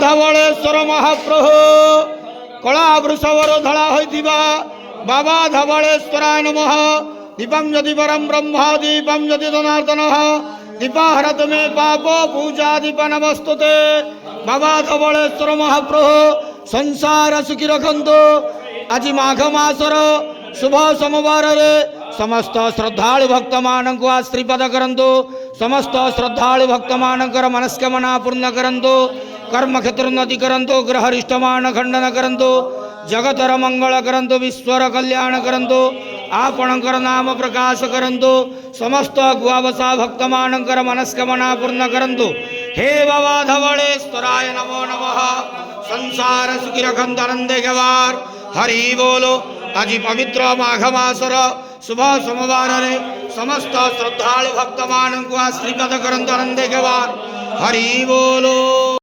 धवलेश्वर महाप्रभु कला वृषवर धड़ा होइतिबा बाबा धवलेश्वराय नमः। दीपम यदि परम ब्रह्म दीपम यदि जनार्दन दीपाहरत में पाप पूजा दीप नमस्तुते। बाबा धवलेश्वर महाप्रभु संसार सुखी रखंतु। आज माघ मासर शुभ सोमवार रे समस्त श्रद्धालु भक्त मानक आश्रीपद करंतु। समस्त श्रद्धालु भक्त मानकर मनस्कामना पूर्ण करंतु। कर्म क्षेत्र उन्नति करंतु। ग्रहरिष्टमान खंडन करंतु। जगतर मंगल करंतु। विश्वर कल्याण करंतु। आपणकर नाम प्रकाश करंतु। समस्त गुआवसा भक्त मानकर मनस्कामना पूर्ण करंतु। हे बाबा धवलेश्वराय नमो नमः। संसार सुखी रखंतु आनंदे गवार हरि बोलो। आज पवित्र माघ मासर शुभ सोमवार रे समस्त श्रद्धालु भक्त मानक आशीर्वाद करंतु आनंदे गवार हरि बोलो।